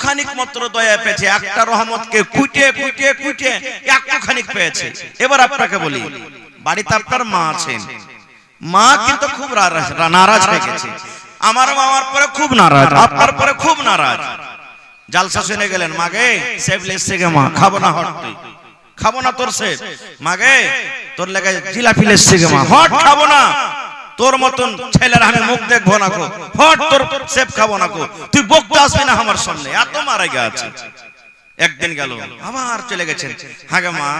খানিক মাত্র দয়া পেয়েছে, একটা রহমতকে কুটে কুটে কুটে একটু খানিক পেয়েছে। এবার আপনাকে বলি, বাড়িতে আপনার মা আছেন, মা কিন্তু খুব নারাজ হয়ে গেছে। আমার মামার পরে খুব নারাজ, আপনার পরে খুব নারাজ। জালসা শুনে গেলেন, মাগে সেফ লেসছে গে মা, খাবো না হট, তুই খাবো না তোর সেফ, মাগে তোর লেগে জিলাপি লেসছে গে মা, হট খাবো না, তোর মতন ছেলের আমি মুখ দেখবো না গো, হট তোর সেফ খাবো না গো, তুই বকতে আসবি না আমার সামনে, এত মারা গেছে। একদিন গেল, আবার চলে গেছেন, হাগে মা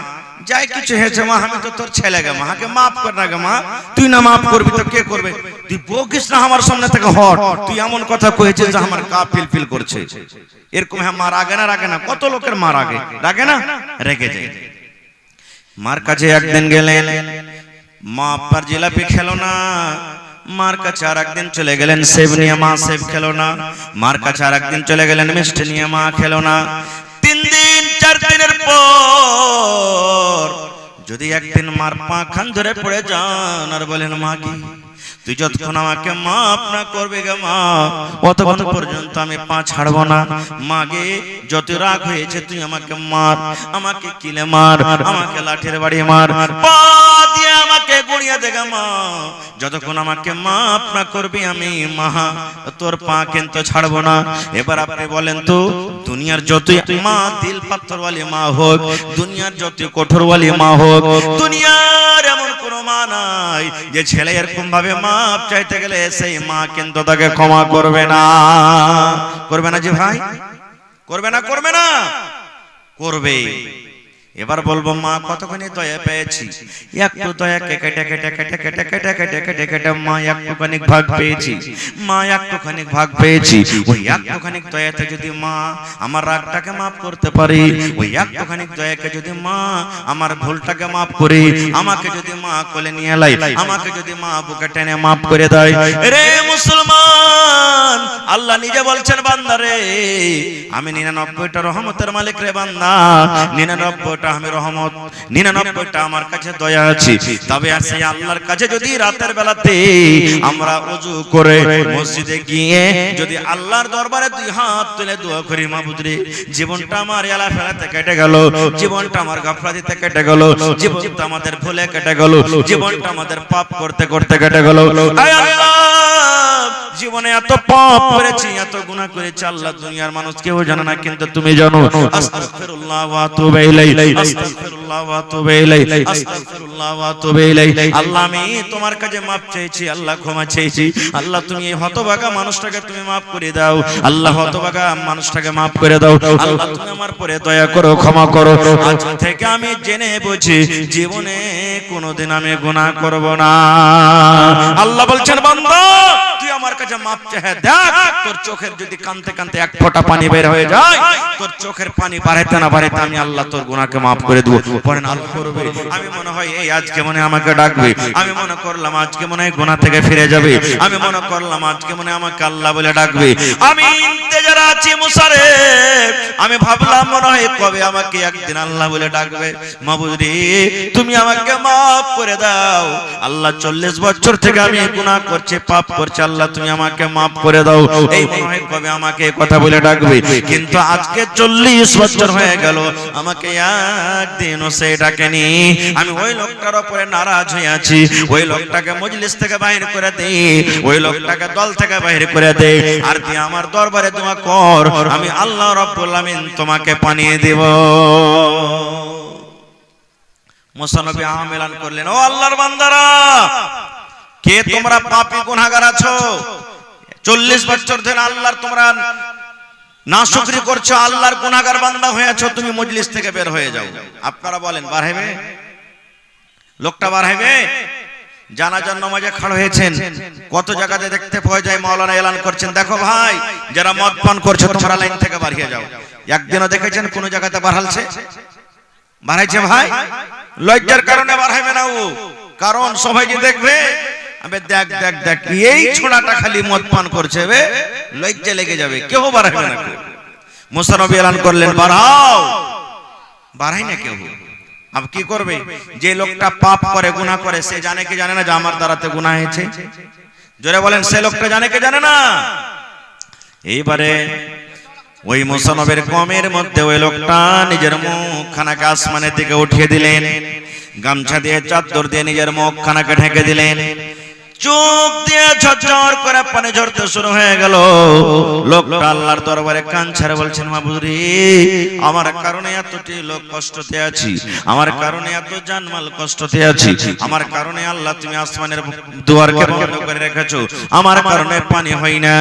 যাই কিছু হয়েছে মা, আমি তো তোর ছেলে গে মা, হাগে মাফ কর না গে মা, তুই না মাফ করবি তো কে করবে, তুই বকিস না আমার সামনে থেকে হট, তুই এমন কথা কয়েছিস যে আমার গা ফিল ফিল করছে। এরকম হ্যাঁ মা রাগে না, রাগে না, কত লোকের মা রাগে, রাগে না, রেগে যায়। মার কাছে একদিন গেলেন, মা আপনার জিলাপি খেলো না, মার কাছে আর একদিন চলে গেলেন সেব নিয়ে, মা সেব খেলো না, মার কাছে আর একদিন চলে গেলেন মিষ্টি নিয়ে, মা খেলো না। 3 দিন 4 দিনের পর যদি একদিন মার পা খান ধরে পড়ে যান আর বলেন, মা কি তুই যতক্ষণ আমাকে মাফ না করবে গে মা, অতক্ষণ পর্যন্ত আমি পা ছাড়বো না। মাগে যত রাগ হয়েছে তুই আমাকে মার, আমাকে কিলে মার, আমাকে লাঠির বাড়ি মার, পা দিয়ে আমাকে গুড়িয়ে দে গে মা, যতক্ষণ আমাকে মাফ না করবি আমি মা তোর পা কিন্তু ছাড়বো না। এবার আপনি বলেন তো, দুনিয়ার যতই মা দিল পাথরওয়ালি মা হোক, দুনিয়ার যতই কঠোরওয়ালি মা হোক, দুনিয়ার এমন কোন মা নাই যে ছেলে এরকম ভাবে মাপ চাইতে গেলে সেই মা কিন্তু তাকে ক্ষমা করবে না। করবে না যে ভাই, করবে না, করবে না, করবে। এবার বলবো, মা কতখানি দয়া পেয়েছি, একটু দয়াকে কেটে কেটে কেটে কেটে কেটে কেটে কেটে কেটে মা একটুখানি ভাগ পেয়েছি, মা একটুখানি ভাগ পেয়েছি। ওই একটুখানি দয়াতে যদি মা আমার রাগটাকে মাফ করতে পারি, ওই একটুখানি দয়াকে যদি মা আমার ভুলটাকে মাফ করি, আমাকে যদি মা কোলে নিয়ে লাই, আমাকে যদি মা বুকে টেনে মাফ করে দেয়, রে মুসলমান, আল্লাহ নিজে বলছেন, বান্দা রে আমি 99টা রহমতের মালিক রে বান্দা, 99টা আমি রহমত, 99টা আমার কাছে দয়া আছে। তবে আর সেই আল্লাহর কাছে যদি রাতের বেলাতে আমরা ওযু করে মসজিদে গিয়ে যদি আল্লাহর দরবারে 2 হাত তুলে দোয়া করি, মাবুদ রে জীবনটা আমার এলা ফেলাতে কেটে গেল, জীবনটা আমার গাফলাতিতে কেটে গেল, জীবনটা আমাদের ভুলে কেটে গেল, জীবনটা আমাদের পাপ করতে করতে কেটে গেল, আয় আল্লাহ জীবনে এত পাপ করেছি, এত গুনাহ করেছি আল্লাহ, দুনিয়ার মানুষ কেউ জানে না কিন্তু তুমি জানো। আস্তাগফিরুল্লাহ ওয়া আতুবু ইলাইহি, আস্তাগফিরুল্লাহ ওয়া আতুবু ইলাইহি, আস্তাগফিরুল্লাহ ওয়া আতুবু ইলাইহি। আল্লাহ আমি তোমার কাছে maaf চাইছি, আল্লাহ ক্ষমা চাইছি, আল্লাহ তুমি এই হতভাগা মানুষটাকে তুমি maaf করে দাও, আল্লাহ হতভাগা মানুষটাকে maaf করে দাও, আল্লাহ তুমি আমার পরে দয়া করো, ক্ষমা করো। আজ থেকে আমি জেনে বুঝি জীবনে কোনোদিন আমি গুনাহ করব না। আল্লাহ বলছেন, বান্দা তুই আমার কাছে মাপ চাহে দেখ, তোর চোখের যদি কানতে কানতে এক ফোঁটা পানি বের হয়ে যায়, তোর চোখের পানি বাড়াইতে না বাড়াইতে আমি আল্লাহ তোর গুনাহকে মাফ করে দেব। পড়েন আল্লাহ করবে। আমি মনে হয় এই আজকে মনে আমাকে ডাকবে, আমি মনে করলাম আজকে মনে হয় গুনাহ থেকে ফিরে যাবে, আমি মনে করলাম আজকে মনে আমাকে আল্লাহ বলে ডাকবে। আমি ইন্তেজারে আছি মুসারেফ, আমি ভাবলাম মনে হয় কবে আমাকে একদিন আল্লাহ বলে ডাকবে, মাবুদ রে তুমি আমাকে মাফ করে দাও, আল্লাহ 40 বছর থেকে আমি গুনাহ করছি, পাপ করছি, আল্লাহ তুমি আমাকে মাফ করে দাও। এই মনে হয় কবে আমাকে কথা বলে ডাকবে, কিন্তু আজকে 40 বছর হয়ে গেল, আমাকে একদিনও সে ডাকেনি। আমি ওই লোকটার উপরে নারাজ হয়ে আছি, ওই লোকটাকে মজলিস থেকে বাইরে করে দেই, ওই লোকটাকে দল থেকে বাইরে করে দেই, আর তুই আমার দরবারে দোয়া কর, আমি আল্লাহ রাব্বুল আমিন তোমাকে পানিয়ে দেব। মুসা নবী আমেলান করলেন, ও আল্লাহর বান্দারা, কে তোমরা পাপী গুনাহগার আছো, 40 বছর ধরে আল্লাহর তোমরা নাশুকরি করছো, আল্লাহর গুনাহগার বান্দা হয়েছো, তুমি মজলিস থেকে বের হয়ে যাও। আপনারা বলেন বার হইবে? লোকটা বার হইবে? জানাজার নামাজে খাড়া হয়েছেন, কত জায়গাতে দেখতে পাওয়া যায় মাওলানা এলান করছেন, দেখো ভাই যারা মদ পান করছো তোমরা লাইন থেকে বার হয়ে যাও। একদিনও দেখেছেন কোন জায়গাতে বার হালছে? বাড়াইছে ভাই, লজ্জার কারণে বার হইবে না ও, কারণ সবাই যে দেখবে, আবে দেখ দেখ দেখ এই ছোড়াটা খালি মদ পান করছে, বে লজ্জা লেগে যাবে, কেউ বার হইবে না। মুসা নবী এলান করলেন বাড়াও, বাড়াই না কেউ। अब কি করবে? যে লোকটা পাপ করে গুনাহ করে সে জানে কি জানে না যে আমার দ্বারাতে গুনাহ হয়েছে? জোরে বলেন, সে লোকটা জানে কি জানে না? এইবারে ওই মুসা নবীর কওমের মধ্যে ওই লোকটা নিজের মুখখানাকে আসমানের দিকে উঠিয়ে দিলেন, গামছা দিয়ে চাদর দিয়ে নিজের মুখখানাকে ঢেকে দিলেন, চোখ দিয়ে ঝরঝর করে পানি ঝরতে শুরু হয়ে গেল। লোকটা আল্লাহর দরবারে কান ছেড়ে বলছেন, মাবুদ রে, আমার কারণে এতটি লোক কষ্টতে আছি, আমার কারণে এত জানমাল কষ্টতে আছি, আমার কারণে আল্লাহ তুমি আসমানের দুয়ারকে বন্ধ করে রেখেছো, আমার কারণে পানি হয় না।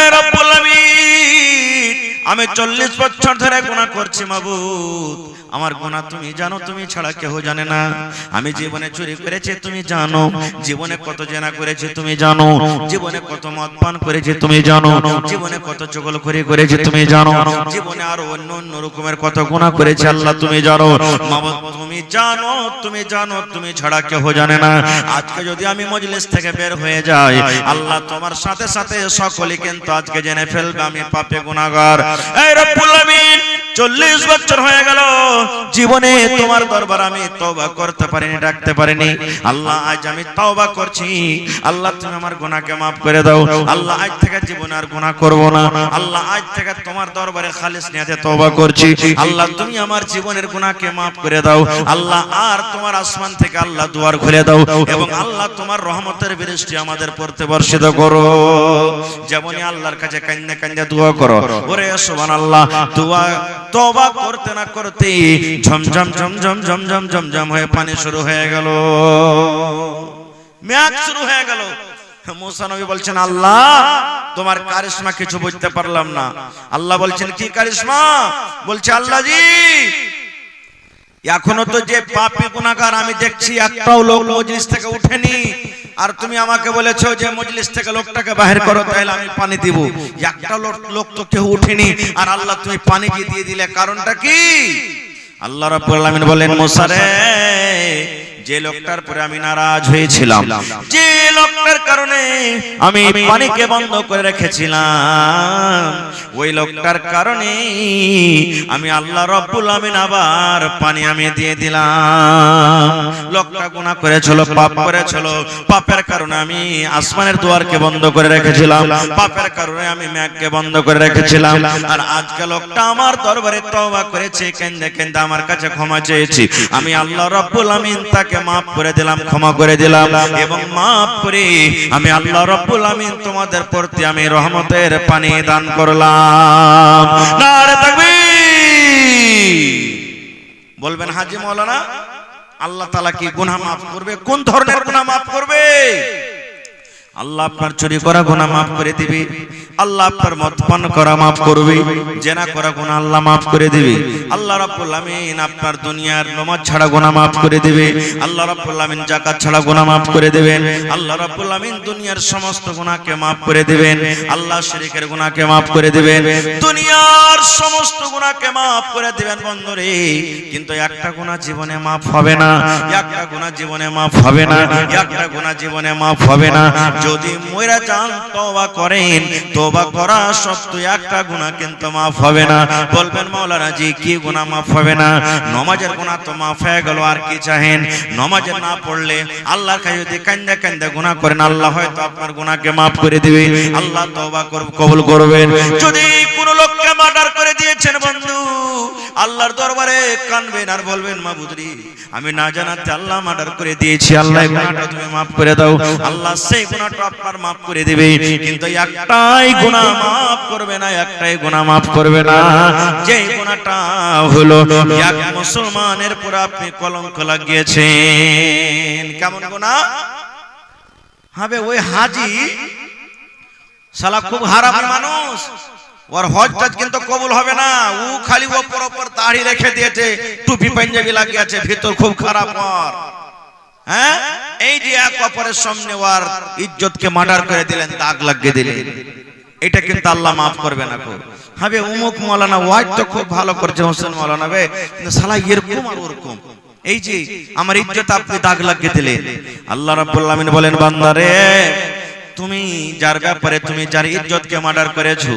এ রব্বুল আমিন, আমি 40 বছর ধরে গুনাহ করছি মাবুদ, আমার গুনাহ তুমি জানো, তুমি ছাড়া কেউ জানে না। আমি জীবনে চুরি করেছি তুমি জানো, জীবনে কত জেনা করেছি তুমি জানো, জীবনে কত মদ পান করেছি তুমি জানো, জীবনে কত চগলখড়ি করেছি তুমি জানো, জীবনে আরো অন্য অন্য রকমের কত গুনাহ করেছি আল্লাহ তুমি জানো। মাবুদ তুমি জানো, তুমি জানো, তুমি ছাড়া কেউ জানে না। আজকে যদি আমি মজলিস থেকে বের হয়ে যাই, আল্লাহ তোমার সাথে সাথে সকলে কিন্তু আজকে জেনে ফেলবে আমি পাপী গুনাহগার। এই রব্বুল আমিন, 40 বছর হয়ে গেল, জীবনে তোমার দরবার আমি তওবা করতে পারিনি, ডাকতে পারিনি। আল্লাহ আজ আমি তওবা করছি, আল্লাহ তুমি আমার গুনাহকে maaf করে দাও। আল্লাহ আজ থেকে জীবনে আর গুনাহ করব না। আল্লাহ আজ থেকে তোমার দরবারে খালিস নিয়তে তওবা করছি। আল্লাহ তুমি আমার জীবনের গুনাহকে maaf করে দাও। আল্লাহ আর তোমার আসমান থেকে আল্লাহ দুয়ার খুলে দাও এবং আল্লাহ তোমার রহমতের বৃষ্টি আমাদের পড়তে বর্ষিত করো। যেমনই আল্লাহর কাছে কান্না কান্না দোয়া করো, ওরে সুবহানাল্লাহ, দোয়া তওবা করতে না করতে ঝমঝম ঝমঝম ঝমঝম ঝমঝম হয়ে পানি শুরু হয়ে গেল, মেঘ শুরু হয়ে গেল। মুসা নবী বলছেন, আল্লাহ তোমার কারিশমা কিছু বুঝতে পারলাম না। আল্লাহ বলছেন, কি কারিশমা? বলছে, আল্লাহ জি, এখনো তো যে পাপী গুনাহগার আমি দেখছি একটাও লোক মজলিস থেকে উঠেনি, আর তুমি আমাকে বলেছো যে মজলিস থেকে লোকটাকে বাহির করো, তাহলে আমি পানি দিব। একটা লোক তো কেউ উঠেনি, আর আল্লাহ তুমি পানি দিয়ে দিলে, কারণটা কি? আল্লাহ রাব্বুল আলামিন বলেন, মুসা রে, যে লোকটার পরে আমি নারাজ হয়েছিলাম, যে লোকটার কারণে আমি পানিকে বন্ধ করে রেখেছিলাম, ওই লোকটার কারণে আমি আল্লাহ রাব্বুল আমিন আবার পানি আমি দিয়ে দিলাম। লোকটা গুনাহ করেছিল, পাপ করেছিল, পাপের কারণে আমি আসমানের দুয়ারকে বন্ধ করে রেখেছিলাম, পাপের কারণে আমি মেঘকে বন্ধ করে রেখেছিলাম। আর আজকে লোকটা আমার দরবারে তওবা করেছে, কেন্দে কেন্দে আমার কাছে ক্ষমা চেয়েছি, আমি আল্লাহ রাব্বুল আমিন তাকে maaf করে দিলাম, ক্ষমা করে দিলাম, এবং maaf করে আমি আল্লাহ রাব্বুল আমিন তোমাদের প্রতি আমি রহমতের পানি দান করলাম। নারে তাকবীর! বলবেন, হাজী মাওলানা, আল্লাহ তাআলা কি গুনাহ maaf করবে? কোন ধরনের গুনাহ maaf করবে? আল্লাহ আপনার চুরি করা গুনাহ maaf করে দিবে, আল্লাহ আপনার মদ পান করা maaf করবে, জেনা করা গুনাহ আল্লাহ maaf করে দিবে, আল্লাহ রাব্বুল আমিন আপনার দুনিয়ার নামাজ ছাড়া গুনাহ maaf করে দিবে, আল্লাহ রাব্বুল আমিন যাকাত ছাড়া গুনাহ maaf করে দিবেন, আল্লাহ রাব্বুল আমিন দুনিয়ার সমস্ত গুনাহকে maaf করে দিবেন, আল্লাহ শিরকের গুনাহকে maaf করে দিবেন, দুনিয়ার সমস্ত গুনাহকে maaf করে দিবেন বন্ধুরে। কিন্তু একটা গুনাহ জীবনে maaf হবে না, একটা গুনাহ জীবনে maaf হবে না, একটা গুনাহ জীবনে maaf হবে না। যদি মইরা যান তওবা করেন, তওবা করা সত্ত্বেও একটা গুনাহ কিন্তু maaf হবে না। বলবেন, মাওলানা জি কি গুনাহ maaf হবে না? নামাজের গুনাহ তো maaf হয়ে গেল, আর কি চাহেন? নামাজে না পড়লে আল্লাহর কাছে যদি কান্দা কান্দা গুনাহ করেন, আল্লাহ হয়তো আপনার গুনাহকে maaf করে দিবে, আল্লাহ তওবা কবুল করবেন। যদি কোন লোককে মার্ডার করে দিয়েছেন বন্ধু, আল্লাহর দরবারে কাঁদবেন আর বলবেন, মাবুদ রে, আমি না জানাতে আল্লাহ মার্ডার করে দিয়েছি, আল্লাহ এই গুনাহটা তুমি maaf করে দাও। আল্লাহ সেই গুনাহটা আপনার maaf করে দিবে, কিন্তু একটাই গুনাহ maaf করবে না, একটাই গুনাহ maaf করবে না, যে গুনাহটা হলো এক মুসলমানের উপর আপনি কলঙ্ক লাগিয়েছেন। কেমন গুনাহ হবে? ওই হাজী শালা খুব হারামি মানুষ, ওর হজটা কিন্তু কবুল হবে না। ও খালি ওপর ওপর দাড়ি রেখে দিয়েছে, টুপি পাঞ্জাবি লাগিয়ে আছে, ভিতর খুব খারাপ ওর। হ্যাঁ, এই যে এক অপরের সামনে ওর ইজ্জতকে মার্ডার করে দিলেন, দাগ লাগিয়ে দিলেন, এটা কিন্তু আল্লাহ maaf করবে না। হবে উমুক মাওলানা ওয়াজ তো খুব ভালো করছে, হোসেন মাওলানা বে, কিন্তু শালা এরকম আর ওরকম, এই যে আমার ইজ্জত আপনি দাগ লাগিয়ে দিলেন। আল্লাহ রাব্বুল আমিন বলেন, বান্দারে, তুমি যার ব্যাপারে তুমি যার ইজ্জতকে মার্ডার করেছো,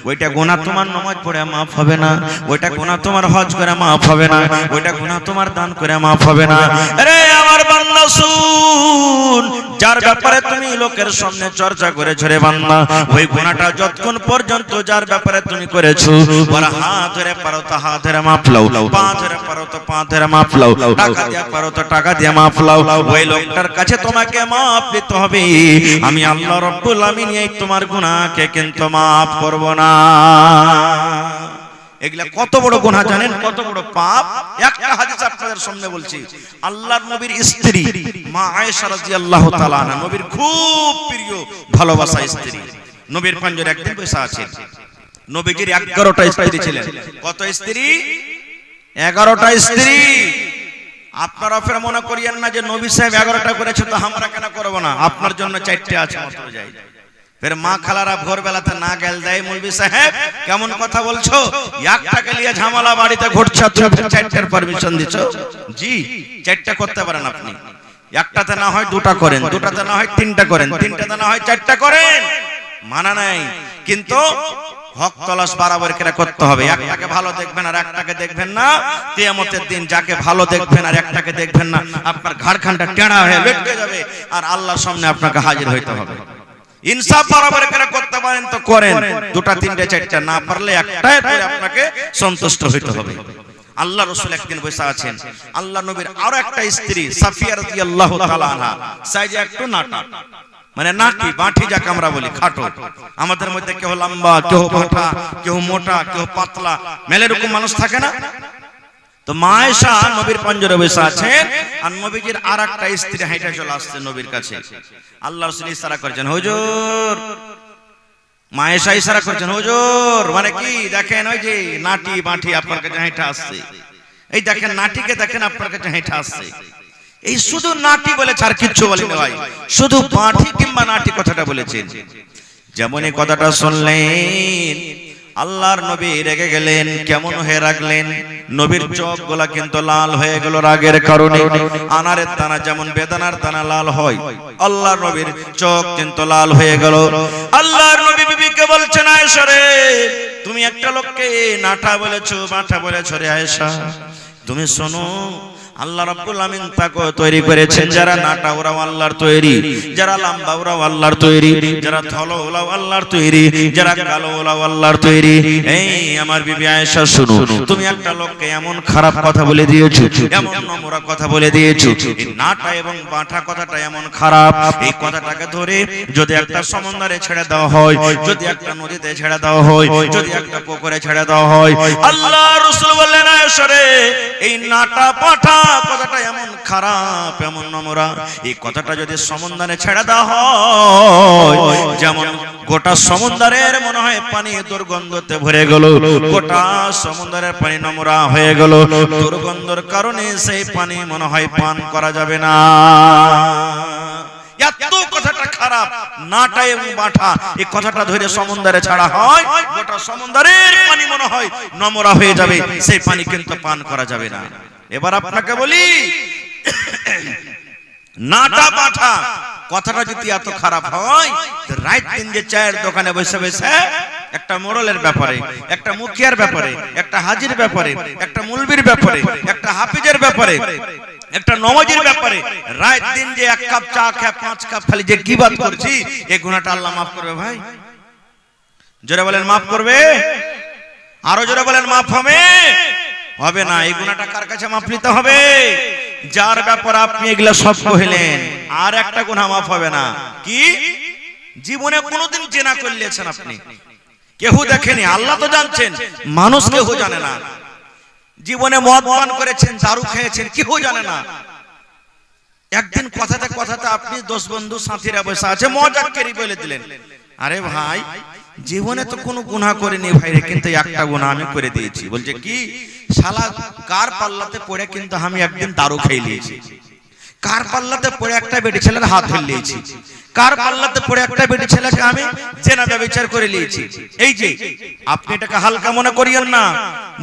ওইটা গুনাহ তোমার নামাজ পড়ে maaf হবে না, ওইটা গুনাহ তোমার হজ করে maaf হবে না, ওইটা গুনাহ তোমার দান করে maaf হবে না। আরে আমার বান্দা, মুখাল্লাসুন, যার ব্যাপারে তুমি লোকের সামনে চর্চা করেছো রে বান্দা, ওই গুনাহটা যতক্ষণ পর্যন্ত যার ব্যাপারে তুমি করেছো, ওর হাত ধরে পারো তো হাত ধরে মাপ লাও, পা ধরে পারো তো পা ধরে মাপ লাও, টাকা দিয়ে পারো তো টাকা দিয়ে মাপ লাও, ওই লোকটার কাছে তোমাকে মাপ নিতে হবে। আমি আল্লাহ রাব্বুল আমিন এই তোমার গুনাহকে কিন্তু মাফ করব না। এগুলা কত বড় গুনাহ জানেন, কত বড় পাপ। একটা হাদিস আপনাদের সামনে বলছি। আল্লাহর নবীর স্ত্রী মা আয়েশা রাদিয়াল্লাহু তাআলা আনহা, নবীর খুব প্রিয় ভালোবাসা স্ত্রী, নবীর পাঞ্জরে একদিন বসে আছেন। নবীজির 11টা স্ত্রী ছিলেন। কত স্ত্রী? 11টা স্ত্রী। আপনারা ফের মনে করিয়েন না যে নবী সাহেব 11টা করেছে তো আমরা কেন করব না, আপনার জন্য 4টে আছে মাত্র। যাই ফের মা খালারা ভোরবেলাতে না গেল দেয়, মৌলভী সাহেব কেমন কথা বলছো, একটাকে নিয়ে ঝামেলা বাড়িতে ঘটছে, তুমি 4টার পারমিশন দিছো? জি, 4টা করতে পারেন আপনি। একটাতে না হয় 2টা করেন, 2টাতে না হয় 3টা করেন, 3টাতে না হয় 4টা করেন, মানা নাই। কিন্তু হক তলাশ বরাবর করে করতে হবে। একটাকে ভালো দেখবেন আর একটাকে দেখবেন না, কিয়ামতের দিন যাকে ভালো দেখবেন আর একটাকে দেখবেন না, আপনার ঘাড়খানটা টেড়া হয়ে লটকে যাবে আর আল্লাহর সামনে আপনাকে হাজির হইতে হবে। ইনসাফ বরাবর করে করতে পারেন তো করেন, 2টা 3টে 4টা না পারলে একটাই করে আপনাকে সন্তুষ্ট হইতে হবে। আল্লাহ রাসূল একদিন বসে আছেন, আল্লাহ নবীর আরো একটা স্ত্রী সাফিয়া রাদিয়াল্লাহু তাআলা আনহা, সাইজে একটু নাটা, মানে নাটি বাঁটি যাকে আমরা বলি, খাটো। আমাদের মধ্যে কেউ লম্বা, কেউ বাঁটা, কেউ মোটা, কেউ পাতলা, মেলে রকম মানুষ থাকে না। তো মা আয়েশা নবীর পাঞ্জরে বসে আছেন আর নবীজির আরেকটা স্ত্রী হাঁটা চলে আসছে নবীর কাছে। আল্লাহ রাসূল ইশারা করেছেন, হুজুর। মা আয়েশা ইশারা করেছেন, হুজুর, মানে কি দেখেন ওই যে নাটি বাঁটি আপনার কাছে হাঁটা আসছে, এই দেখেন নাটিকে দেখেন আপনার কাছে হাঁটা আসছে। এই শুধু নাটি বলেছে আর কিচ্ছু বলেনি ভাই, শুধু বাঁটি কিংবা নাটি কথাটা বলেছেন। যেমন এই কথাটা শুনলেন আল্লাহর নবী রেগে গেলেন। কেমন হয়ে রাখলেন? নবীর চোখগুলা কিন্তু লাল হয়ে গেল রাগের কারণে। আনারের দানা যেমন বেদানার দানা লাল হয়, আল্লাহর নবীর চোখ কিন্তু লাল হয়ে গেল। আল্লাহর নবী বিবিকে বলছেন, আয়েশা রে, তুমি একটা লোককে নাটা বলেছো, বাঁটা বলেছো রে আয়েশা, তুমি শোনো, আল্লাহ রাব্বুল আমিন তাকে তৈরি করেছেন, যারা নাটা ওরাও আল্লাহর তৈরি, যারা লম্বা ওরাও আল্লাহর তৈরি, যারা ধলো ওরাও আল্লাহর তৈরি, যারা কালো ওরাও আল্লাহর তৈরি। এই আমার বিবি আয়েশা শুনো, তুমি একটা লোককে এমন খারাপ কথা বলে দিয়েছো, এমন নোংরা কথা বলে দিয়েছো, এই নাটা এবং বাঁটা কথাটা এমন খারাপ, এই কথাটাকে ধরে যদি একটা সমুদ্রে ছেড়ে দেওয়া হয়, যদি একটা নদীতে ছেড়ে দেওয়া হয়, যদি একটা পুকুরে ছেড়ে দেওয়া হয়, আল্লাহ রাসূল বললেন, আয়েশা রে, এই নাটা বাঁটা কথাটা এমন খারাপ, এমন নোংরা, এই কথাটা যদি সমুদ্রে ছেড়ে দেওয়া হয়, যেমন গোটা সমুদ্রের মনে হয় পানি দুর্গন্ধতে ভরে গেল, গোটা সমুদ্রের পানি নোংরা হয়ে গেল, দুর্গন্ধের কারণে সেই পানি মনে হয় পান করা যাবে না। এত কথাটা খারাপ, নাটা এবং বাঁটা, এই কথাটা ধরে সমুদ্রে ছাড়া হয়, গোটা সমুদ্রের পানি মনে হয় নোংরা হয়ে যাবে, সেই পানি কিন্তু পান করা যাবে না। এবার আপনাকে বলি, নাটা বাঁটা কথাটা যদি এত খারাপ হয়, রাত দিন যে চায়ের দোকানে বসে বসে একটা মোড়লের ব্যাপারে, একটা মুখিয়ার ব্যাপারে, একটা হাজির ব্যাপারে, একটা মুলবির ব্যাপারে, একটা হাফিজের ব্যাপারে, একটা নমাজের ব্যাপারে রাত দিন যে 1 কাপ চা খেয়ে 5 কাপ খালি যে গীবত করছি, এই গুনাহটা আল্লাহ মাফ করবে ভাই? জোরে বলেন মাফ করবে? আরো জোরে বলেন মাফ হবে? হবে না। এই গুনাহটা কার কাছে মাফ নিতে হবে? যার ব্যাপারে আপনি এগুলা সব কইলেন, আর একটা গুনাহ মাফ হবে না। কি? জীবনে কোনোদিন জেনা করলেছেন আপনি, কেউ দেখেনি, আল্লাহ তো জানছেন, মানুষ কেউ জানে না। জীবনে মদ পান করেছেন, দারু খেয়েছেন, কেউ জানে না। একদিন কথাতে কথাতে আপনি 10 বন্ধু সাথীরা বসে আছে, মজাক করে বলে দিলেন, আরে ভাই জীবনে তো কোনো গুনাহ করিনি ভাই রে, কিন্তু একটা গুনাহ আমি করে দিয়েছি। বলছে কি? শালা কার পাল্লাতে পড়ে কিন্তু আমি একদিন দারু খেয়ে নিয়েছি, কার পাল্লাতে পড়ে একটা বেটি ছেলের হাত ধরে নিয়েছি, কার পাল্লাতে পড়ে একটা বেটি ছেলেকে আমি জেনা ব্যভিচার করে নিয়েছি। এই যে আপনি এটাকে হালকা মনে করিয়েন না,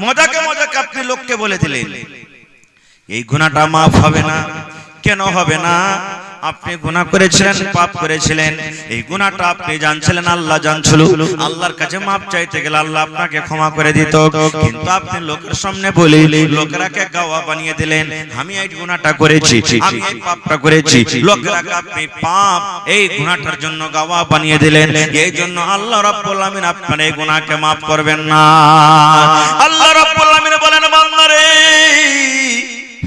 মজাকে মজাকে আপনি লোককে বলে দিলেন, এই গুনাহটা মাফ হবে না। কেন হবে না? আপনি গুনাহ করেছিলেন, পাপ করেছিলেন, এই গুনাহটা আপনি জানছিলেন, আল্লাহ জানছিল। আল্লাহর কাছে মাপ চাইতে গেলে আল্লাহ আপনাকে ক্ষমা করে দিত, কিন্তু আপনি লোকের সামনে বলে লোকেরাকে গাওয়া বানিয়ে দিলেন, আমি এই গুনাহটা করেছি, আমি এই পাপটা করেছি। লোকেরাকে আপনি পাপ এই গুনাহটার জন্য গাওয়া বানিয়ে দিলেন। এই জন্য আল্লাহ রাব্বুল আলামিন আপনার এই গুনাহকে মাফ করবেন না। আল্লাহ রাব্বুল আলামিন বলেন, বান্দারে,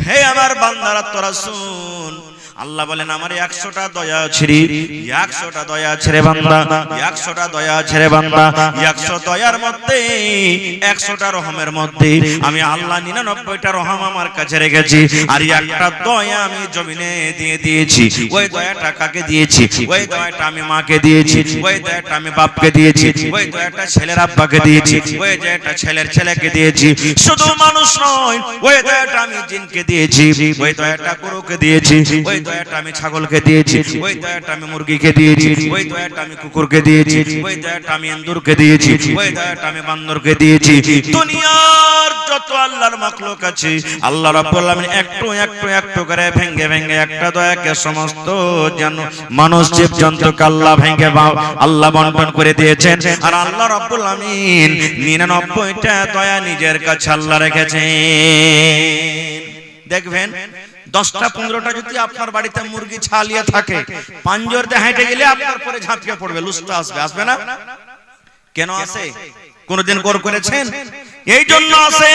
হে আমার বান্দারা তোরা শুন। আল্লাহ বলেন, আমার 100টা দয়া আছে রে, 100টা দয়া আছে রে বান্দা, 100টা দয়া আছে রে বান্দা। 100 দয়ার মধ্যে 100টা রহমের মধ্যে আমি আল্লাহ 99টা রহম আমার কাছে রেখেছি, আর একটা দয়া আমি জমিনে দিয়ে দিয়েছি। ওই দয়াটা কাকে দিয়েছি? ওই দয়াটা আমি মাকে দিয়েছি, ওই দয়াটা আমি বাপকে দিয়েছি, ওই দয়াটা ছেলের আব্বাকে দিয়েছি, ওই দয়াটা ছেলের ছেলেকে দিয়েছি। শুধু মানুষ নয়, ওই দয়াটা আমি জিনকে দিয়েছি, ওই দয়াটা গরুকে দিয়েছি, ওই দয়াটা আমি ছাগলকে দিয়েছি, ওই দয়াটা আমি মুরগিকে দিয়েছি, ওই দয়াটা আমি কুকুরকে দিয়েছি, ওই দয়াটা আমি ইন্দুরকে দিয়েছি, ওই দয়াটা আমি বান্দরকে দিয়েছি। দুনিয়ার যত আল্লাহর মাখলুক আছে, আল্লাহ রাব্বুল আলামিন একটু একটু একটু করে ভেঙে ভেঙে একটা দয়াকে সমস্ত মানুষ জীবজন্তুকে আল্লাহ ভেঙে আল্লাহ বন্টন করে দিয়েছেন। আর আল্লাহ রাব্বুল আলামিন 99টা দয়া নিজের কাছে আল্লাহ রেখেছেন। দেখবেন 10টা 15টা যদি আপনার বাড়িতে মুরগি ছালিয়ে থাকে, পাঞ্জর দিয়ে হেঁটে গেলে আপনার পরে ঝাঁপিয়ে পড়বে, লুস্তা আসবে, আসবে না? কেন আসে? কোনদিন গর করেছেন? এই জন্য আসে,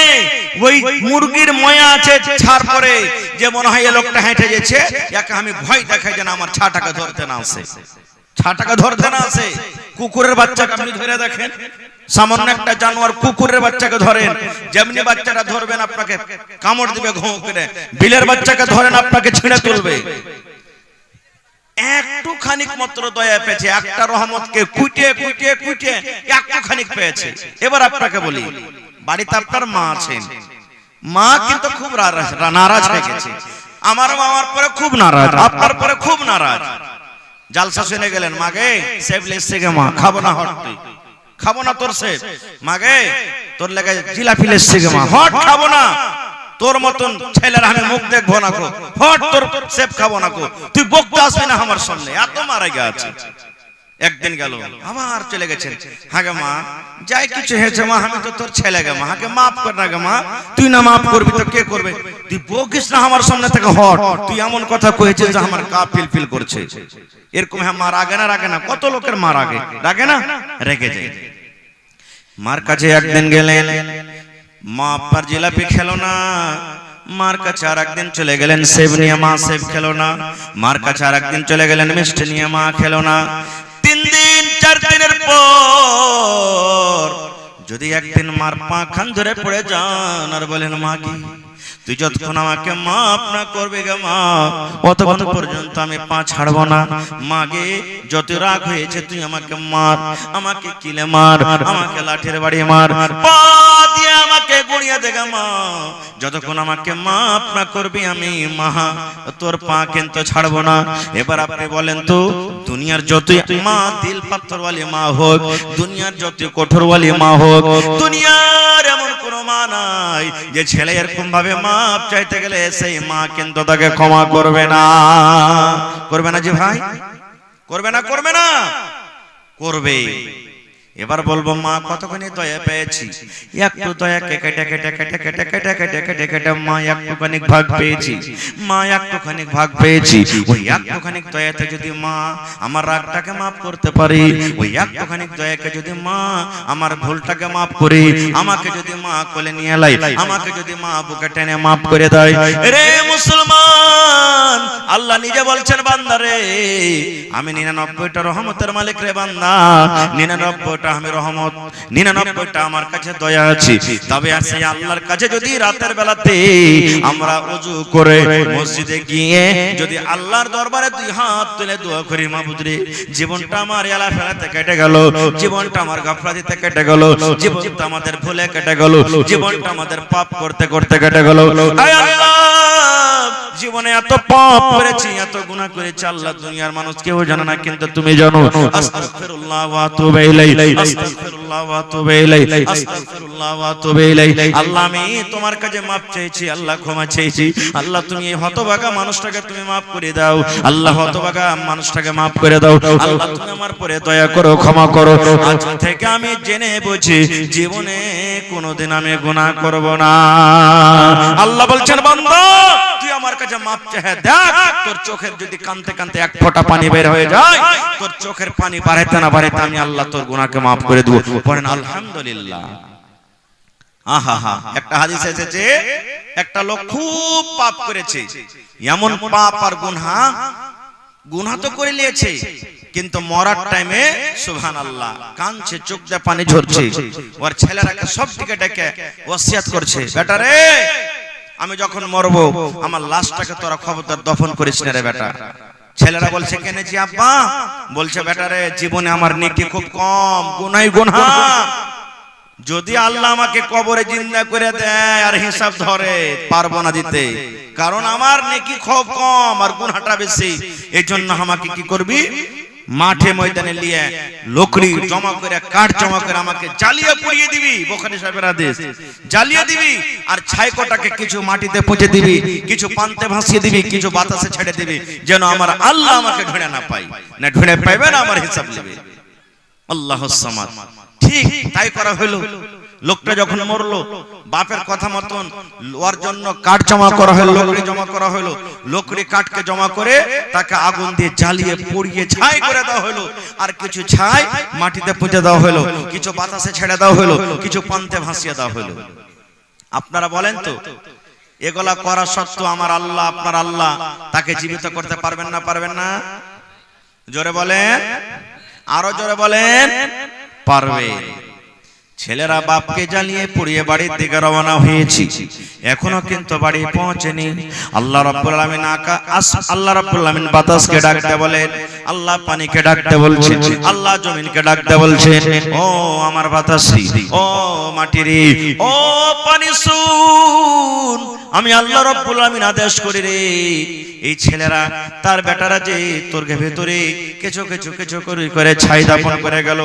ওই মুরগির ময়া আছে ছাড় পরে, যে মনে হয় এই লোকটা হেঁটে যাচ্ছে, একে আমি ভয় দেখাই যেন আমার ছাটাকে ধরতে না আসে, ছাটাকে ধরতে না আসে। কুকুরের বাচ্চাকে আপনি ধরে দেখেন, সামান্য একটা জানোয়ার কুকুরের বাচ্চাকে ধরেন, যেমনি বাচ্চাটা ধরবেন আপনাকে কামড় দিবে ঘুঁ করে। বিলের বাচ্চাকে ধরেন, আপনাকে ছিঁড়ে তুলবে। একটু খানিক মাত্র দয়া পেয়েছে, একটা রহমতকে কুইটে কুইটে কুইটে একটু খানিক পেয়েছে। এবার আপনাকে বলি, বাড়িতে আপনার মা আছেন, মা কিন্তু খুব নারাজ হয়ে গেছে। আমার মা আমার পরে খুব নারাজ, আপনার পরে খুব নারাজ। জালসা শুনে গেলেন, মাগে সেব লেসছে গে মা, খাবো না হট, তুই খাবো না তোর সেব, মাগে তোর লেগে জিলাপি লেসছে গে মা, হট খাবো না, তোর মতন ছেলের আমি মুখ দেখবো না কো, হট তোর সেব খাবো না কো, তুই বকতে আসবি না আমার সামনে, এত মারা গেছে। একদিন গেল, আবার চলে গেছেন, হাগে মা যাই কিছু হয়েছে মা, আমি তো তোর ছেলে গে মা, হাগে মাফ কর না গে মা, তুই না মাফ করবি তো কে করবে, তুই বকিস না আমার সামনে থেকে, হট তুই এমন কথা কয়েছিস যে আমার গা ফিল ফিল করছে। এরকম হ্যাঁ, মা রাগে না? রাগে না? কত লোকের মা রাগে, রাগে না? রেগে যায়। মার কাছে একদিন গেলেন, মা আপনার জিলাপি খেলো না, মার কাছে আর একদিন চলে গেলেন সেব নিয়ে, মা সেব খেলো না। মার কাছে আর একদিন চলে গেলেন মিষ্টি নিয়ে, মা খেলো না। 3 দিন 4 দিনের পর যদি একদিন মার পা খান ধরে পড়ে যান আর বলেন, মা কি তুই যতক্ষণ আমাকে মাফ না করবে গে মা, অতক্ষণ পর্যন্ত আমি পা ছাড়বো না। মাগে যত রাগ হয়েছে তুই আমাকে মার, আমাকে কিলে মার, আমাকে লাঠির বাড়ি মার, পা দিয়ে আমাকে গুড়িয়ে দে গে মা, যতক্ষণ আমাকে মাফ না করবি আমি মা তোর পা কিন্তু ছাড়বো না। এবার আপনি বলেন তো, দুনিয়ার যতই মা দিল পাথরওয়ালি মা হোক, দুনিয়ার যত কঠোরওয়ালি মা হোক, দুনিয়ার এমন কোন মা নাই যে ছেলে এরকম ভাবে মাপ চাইতে গেলে সেই মা কিন্তু তাকে ক্ষমা করবে না। করবে না যে ভাই? করবে না? করবে না? করবে। এবার বলবো, মা কতখানি দয়া পেয়েছি, একটু দয়াকে কেটে কেটে কেটে কেটে কেটে কেটে কেটে কেটে মা একটুখানি ভাগ পেয়েছি, মা একটুখানি ভাগ পেয়েছি। ওই একটুখানি দয়াতে যদি মা আমার রাগটাকে মাফ করতে পারি, ওই একটুখানি দয়াকে যদি মা আমার ভুলটাকে মাফ করে, আমাকে যদি মা কোলে নিয়ে লাই, আমাকে যদি মা বুকে টেনে মাফ করে দেয়, রে মুসলমান, আল্লাহ নিজে বলছেন, বান্দা রে আমি 99টা রহমতের মালিক রে বান্দা, 99টা আমি রহমত, 99টা আমার কাছে দয়া আছে। তবে আছে আল্লাহর কাছে যদি রাতের বেলাতে আমরা ওযু করে মসজিদে গিয়ে যদি আল্লাহর দরবারে 2 হাত তুলে দোয়া করি, মাবুদ রে জীবনটা আমার এলা ফেলাতে কেটে গেল, জীবনটা আমার গাফলাতিতে কেটে গেল, জীবনটা আমাদের ভুলে কেটে গেল, জীবনটা আমাদের পাপ করতে করতে কেটে গেল, আয় আল্লাহ জীবনে এত পাপ করেছি, এত গুনাহ করেছি, আল্লাহ দুনিয়ার মানুষ কেউ জানে না, কিন্তু তুমি জানো। আস্তাগফিরুল্লাহ ওয়া আতুবু ইলাইহি, আস্তাগফিরুল্লাহ ওয়া আতুবু ইলাইহি, আস্তাগফিরুল্লাহ ওয়া আতুবু ইলাইহি। আল্লাহ আমি তোমার কাছে maaf চাইছি, আল্লাহ ক্ষমা চাইছি। আল্লাহ তুমি এই হতভাগা মানুষটাকে তুমি maaf করে দাও, আল্লাহ হতভাগা মানুষটাকে maaf করে দাও। আল্লাহ তুমি আমার পরে দয়া করো, ক্ষমা করো। আজ থেকে আমি জেনে বুঝি জীবনে কোনোদিন আমি গুনাহ করব না। আল্লাহ বলছেন বান্দা তুই আমার কাছে মাপ চেয়ে দেখ, তোর চোখের যদি কানতে কানতে এক ফোঁটা পানি বের হয়ে যায়, তোর চোখের পানি বাড়াইতে না বাড়াইতে আমি আল্লাহ তোর গুনাহকে মাফ করে দেব। পড়েন আলহামদুলিল্লাহ। আহা, একটা হাদিস এসেছে একটা লোক খুব পাপ করেছে, এমন পাপ আর গুনাহ তো করে নিয়েছে, কিন্তু মরার টাইমে সুবহানাল্লাহ কাঁদছে, চোখ দিয়ে পানি ঝরছে। ওর ছেলেরাকে সব দিকে ডেকে ওসিয়াত করছে, বেটা রে আমি যখন মরবো আমার লাশটাকে তোরা খবরদার দফন করিস না রে বেটা। ছেলেরা বলছে কেনেছি আব্বা? বলছে বেটা রে জীবনে আমার নেকি খুব কম, গুনাহই গুনাহ। যদি আল্লাহ আমাকে কবরে জিন্দা করে দেয় আর হিসাব ধরে পারবো না দিতে, কারণ আমার নেকি খুব কম আর গুনাহটা বেশি। এই জন্য আমাকে কি করবি, মাঠে ময়দানে নিয়ে লকড়ি জমা করে, কাঠ জমা করে আমাকে জ্বালিয়ে পুড়িয়ে দিবি। বুখারী সাহেবের হাদিস, জ্বালিয়ে দিবি আর ছাইকোটাকে কিছু মাটিতে পুঁতে দিবি, কিছু পান্তে ভাসিয়ে দিবি, কিছু বাতাসে ছেড়ে দিবি, যেন আমার আল্লাহ আমাকে ঢুঁড়ে না পাই, না ঢুঁড়ে পাইবে না আমার হিসাব নেবে। আল্লাহুস সামাদ। ঠিক তাই করা হলো। লোকটা যখন মরলো, বাপের কথা মতন ওর জন্য কাঠ জমা করা হলো, লকড়ি জমা করা হলো। লকড়ি কাঠকে জমা করে তাকে আগুন দিয়ে জ্বালিয়ে পুড়িয়ে ছাই করে দেওয়া হলো, আর কিছু ছাই মাটিতে পুঁতে দেওয়া হলো, কিছু বাতাসে ছেড়ে দেওয়া হলো, কিছু পান্তে ভাসিয়ে দেওয়া হলো। আপনারা বলেন তো এগুলা করা সত্ত্বেও আমার আল্লাহ, আপনার আল্লাহ তাকে জীবিত করতে পারবেন না? পারবেন না? জোরে বলেন, আরো জোরে বলেন, পারবেন। ছেলেরা বাপকে জ্বালিয়ে পুড়িয়ে বাড়ির দিকে রওনা হয়েছি, এখনো কিন্তু বাড়ি পৌঁছেনি। আল্লাহ রাব্বুল আলামিন আল্লাহ রাব্বুল আলামিন বাতাসকে ডাকতে বলেন, আল্লাহ পানিকে ডাকতে বলছেন, আল্লাহ জমিনকে ডাকতে বলছেন, ও আমার বাতাসি, ও মাটিরে, ও পানি শুন, আমি আল্লাহ রাব্বুল আলামিন আদেশ করি রে, এই ছেলেরা তার বেটারা যে তোর ভেতরে কিছু কিছু কিছু করে ছাই দাপন করে গেল,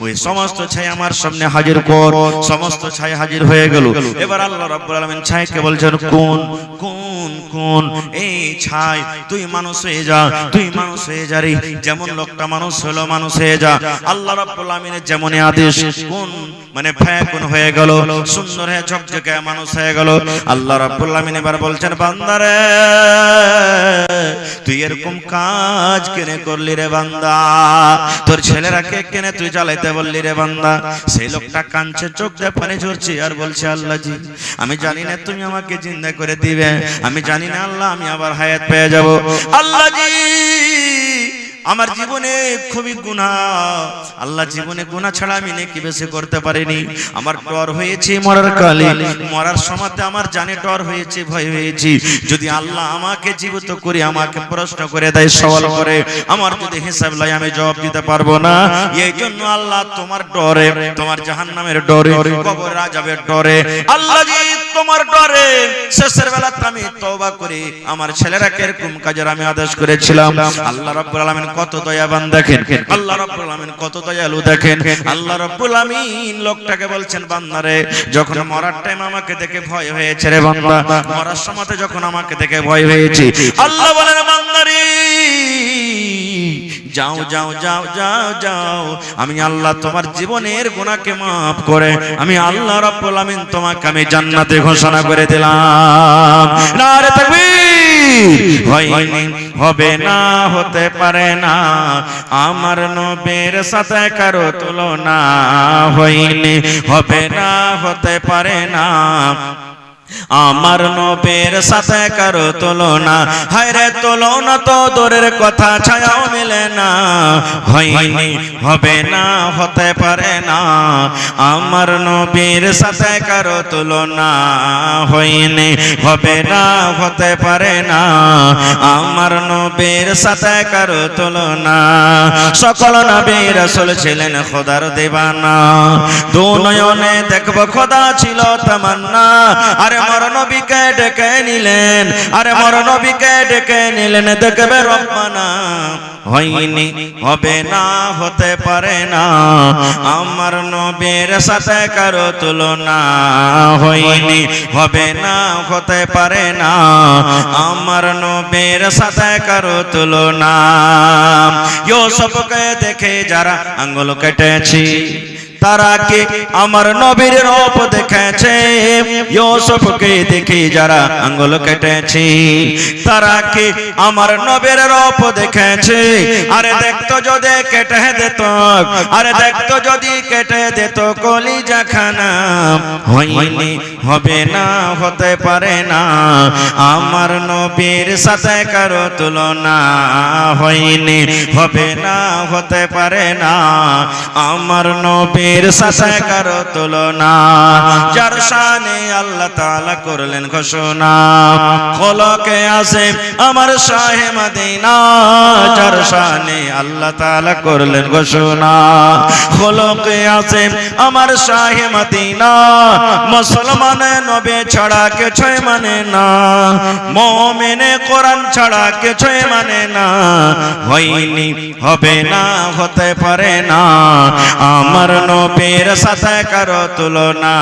ওই সমস্ত ছাই আমার সামনে হাজির কর। সমস্ত ছাই হাজির হয়ে গেল। এবার আল্লাহ রাব্বুল আলামিন ছাইকে বলছেন, কোন কোন কোন এই ছাই তুই মানুষ হয়ে যা, তুই মানুষ হয়ে যা রে, যেমন লোকটা মানুষ হলো মানুষ হয়ে যা। আল্লাহ রাব্বুল আলামিনের যেমন আদেশ, কোন মানে ফায়াকুন হয়ে গেল, সুন্দর হয়ে ঝকঝকে মানুষ হয়ে গেল। আল্লাহ রাব্বুল আলামিন এবার বলছেন, বান্দারে তুই এরকম কাজ কেনে করলি রে বান্দা, তোর ছেলেরাকে কেনে তুই জ্বালাইতে বললি রে বান্দা। সেই লোকটা কাঁদছে, চোখ দিয়ে পানি ঝরছে আর বলছে, আল্লাহ জি আমি জানি না তুমি আমাকে জিন্দা করে দিবে, আমি জানি না আল্লাহ আমি আবার হায়াত পেয়ে যাব। আল্লাহ জি আমার জীবনে খুবই গুনাহ, আল্লাহ জীবনে গুনাহ ছাড়া আমি নেকি বেশি করতে পারিনি। আমার ডর হয়েছে মরার কালে, মরার সময়তে আমার জানে ডর হয়েছে, ভয় হয়েছে, যদি আল্লাহ আমাকে জীবিত করে আমাকে প্রশ্ন করে দেয়, সওয়াল করে, আমার যদি হিসাব লয় আমি জবাব দিতে পারবো না। এই জন্য আল্লাহ তোমার ডরে, তোমার জাহান্নামের ডরে, কবরের আযাবের ডরে, আল্লাহ জি তোমার ডরে শেষের বেলাতে আমি তওবা করি আমার ছেলেরাকে এরকম কাজের আমি আদেশ করেছিলাম। আল্লাহ রাব্বুল আলামিন কত দয়াবান দেখেন, আল্লাহ রাব্বুল আলামিন কত দয়ালু দেখেন। আল্লাহ রাব্বুল আলামিন লোকটাকে বলছেন, বান্দারে যখন মরার টাইম আমাকে দেখে ভয় হয়েছে রে বান্দা, মরার সময়তে যখন আমাকে দেখে ভয় হয়েছে, আল্লাহ বলেন বান্দারে যাও যাও যাও যাও যাও, আমি আল্লাহ তোমার জীবনের গুনাহকে maaf করে আমি আল্লাহ রাব্বুল আলামিন তোমাকে আমি জান্নাতে ঘোষণা করে দিলাম। নারে তাকবীর। হয়নি, হবে না, হতে পারে না, আমার নবীর সাথে কারো তুলনা, হয়নি, হবে না, হতে পারে না, আমার নবীর সাথে কারো তুলনা, হায়রে তুলনা তো দূরের কথা, ছায়াও মেলে না, হয়নি, হবে না, হতে পারে না, আমার নবীর সাথে কারো তুলনা, হয়নি, হবে না, হতে পারে না, আমার নবীর সাথে কারো তুলনা। সকল নবী রাসূল ছিলেন খোদার দিবানা, দু নয়নে দেখব খোদা ছিল তামান্না, আর আরে মর নবীকে ডেকে নিলেন, আরে মর নবীকে ডেকে নিলেন। দেখবে রব্বানা হয়নি, হবে না, হতে পারে না, আমার নবীর সাথে কারো তুলনা। হয়নি, হবে না, হতে পারে না, আমার নবীর সাথে কারো তুলনা। ইউসুফকে দেখে যারা আঙ্গুল কেটেছি, তারা কি আমার নবীর রূপ দেখেছে? ইউসুফকে দেখে যারা আঙ্গুল কেটেছে, তারা কি আমার নবীর রূপ দেখেছে? আরে দেখতো যদি কেটে দিত, আরে দেখতো যদি কেটে দিত কলিজা খানা। হয়নি, হবে না, হতে পারে না, আমার নবীর সাথে কারো তুলনা। হয়নি, হবে না, হতে পারে না, আমার নবীর সাথে কারো তুলনা। যার শানে আল্লাহ তাআলা করলেন ঘোষণা, খলকে আসে আমার শাহে মদিনা। যার শানে আল্লাহ তাআলা করলেন ঘোষণা, খলকে আসে আমার শাহে মদিনা। মুসলমানে নবী ছাড়া কিছুই মানে না, মুমিনে কোরআন ছাড়া কিছুই মানে না। হয়নি, হবে না, হতে পারে না, আমার নবীর সাথে কারো তুলনা।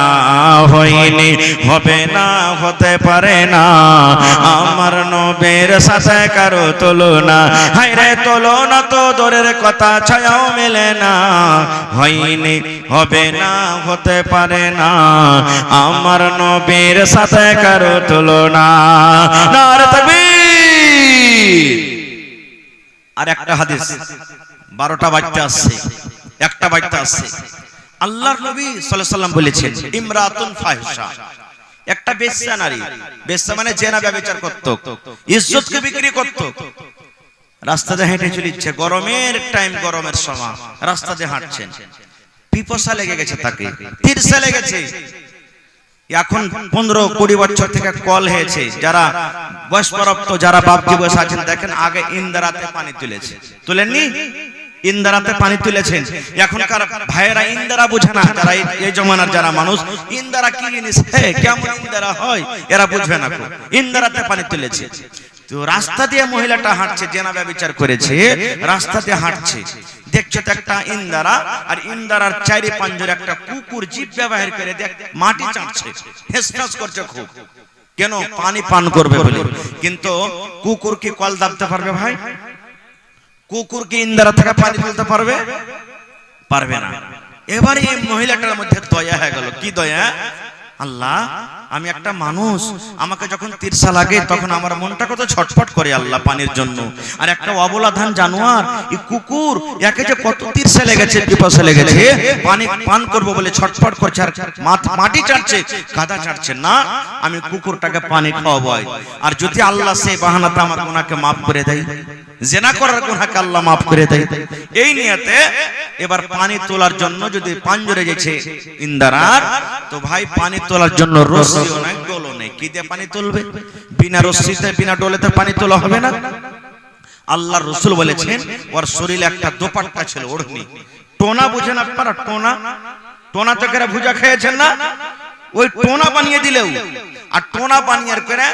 হয়নি, হবে না, হতে পারে না, আমার নবীর সাথে কারো তুলনা। হায়রে তুলনা তো দূরের কথা, ছায়াও মেলে না। হয়নি, হবে না, হতে পারে না, আমার নবীর সাথে কারো তুলনা। নারে তাকবীর। আর একটা হাদিস, 12টা বাজতে আসছে, একটা বাজতে আসছে। আল্লাহর নবী সাল্লাল্লাহু আলাইহি ওয়াসাল্লাম বলেছেন, ইমরাতুন ফাহিশা, একটা বেশ্যা নারী। বেশ্যা মানে জেনা ব্যভিচার করত, ইজ্জতকে বিক্রি করত। রাস্তাতে হেঁটে চলেছে, গরমের টাইম, গরমের সময় রাস্তাতে হাঁটছেন, পিপাসা লেগে গেছে, তাকে তিরসা লেগেছে। এখন 15-20 বছর থেকে কল হয়েছে। যারা বয়স্কপ্রাপ্ত, যারা বাপজি বয়স আছেন, দেখেন আগে ইন্দারাতে পানি তুলেছে, তুলেননি? ইন্দারাতে পানি তুলেছেন। এখনকার ভাইয়েরা ইন্দারা বুঝে না, যারা এই জমানার যারা মানুষ, ইন্দারা কি জিনিস, কেমন ইন্দারা হয় এরা বুঝবে না। ইন্দারাতে পানি তুলেছে। তো রাস্তা দিয়ে মহিলাটা হাঁটছে, জেনা ব্যভিচার করেছে, রাস্তাতে হাঁটছে, দেখছো তো একটা ইন্দারা, আর ইন্দারার চারি পাঁজরে একটা কুকুর জিভ ব্যবহার করে দেখ মাটি চাটছে, হেসফেস করছে খুব। কেন? পানি পান করবে বলে। কিন্তু কুকুর কি কল দাবতে পারবে ভাই? কুকুর কি ইন্দারা থেকে পানি তুলতে পারবে? পারবে না। এবারে এই মহিলাটার মধ্যে দয়া হয়ে গেল। কি দয়া? আল্লাহ, আমি একটা মানুষ, আমাকে যখন তিরসা লাগে তখন আমার মনটা কত ছটফট করে আল্লাহ পানির জন্য। আর একটা অবলাধান জানোয়ার, এই কুকুর, একে যে কত তিরসা লেগেছে, পিপাসা লেগেছে, পানি পান করব বলে ছটফট করছে, আর মাটি চাটছে, কাদা চাটছে না। আমি কুকুরটাকে পানি খাওয়াবো। আর যদি আল্লাহ সেই বাহানাতে আমার গুনাহকে মাফ করে দেয়, জেনা করার গুনাহকে আল্লাহ মাফ করে দেয়, এই নিয়তে এবার পানি তোলার জন্য যদি পাঞ্জরে গেছে ইন্দারার, তো ভাই পানি তোলার জন্য রশিও নাই, ডোলও নেই। কি দিয়ে পানি তুলবে? বিনা রশিতে, বিনা ডোলেতে পানি তোলা হবে না। আল্লাহর রাসূল বলেছেন, ওর শরীরে একটা দোপাট্টা ছিল, ওড়নি। টোনা বুঝেন আপনারা? টোনা, টোনা তো করে ভুজা খেয়েছেন না? ওই টোনা বানিয়ে দিলেও, আর টোনা বানিয়ে করে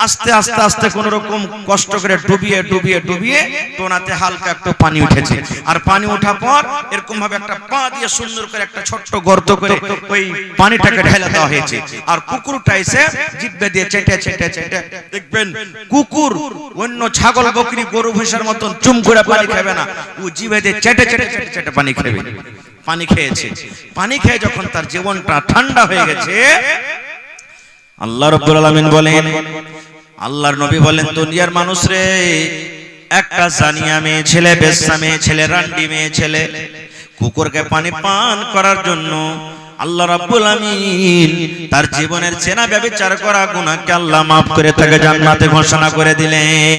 আস্তে আস্তে আস্তে কোন রকম কষ্ট করে ডুবিয়ে ডুবিয়ে ডুবিয়ে টোনাতে হালকা একটু পানি উঠেছে। আর পানি ওঠার পর এরকম ভাবে একটা পা দিয়ে সুন্দর করে একটা ছোট্ট গর্ত করে ওই পানিটাকে ঢেলে দেওয়া হয়েছে। আর কুকুরটা এসে জিভে দিয়ে চেটে চেটে চেটে, দেখবেন কুকুর অন্য ছাগল, বকরি, গরু, ভৈঁসের মতন চুম করে পানি খাবে না, ও জিভে দিয়ে চেটে চেটে চেটে চেটে পানি খাবে। পানি খেয়েছে, পানি খেয়ে যখন তার জীবনটা ঠান্ডা হয়ে গেছে, আল্লাহ রাব্বুল আলামিন বলেন, আল্লাহর নবী বলেন, দুনিয়ার মানুষ রে, একটা জানিয়া মেয়ে ছেলে, বেশ্যা মেয়ে ছেলে, রান্ডি মেয়ে ছেলে কুকুরকে পানি পান করার জন্য আল্লাহ রাব্বুল আলামিন তার জীবনের জেনা ব্যভিচার করা গুনাহকে আল্লাহ মাফ করে তাকে জান্নাতে ঘোষণা করে দিলেন।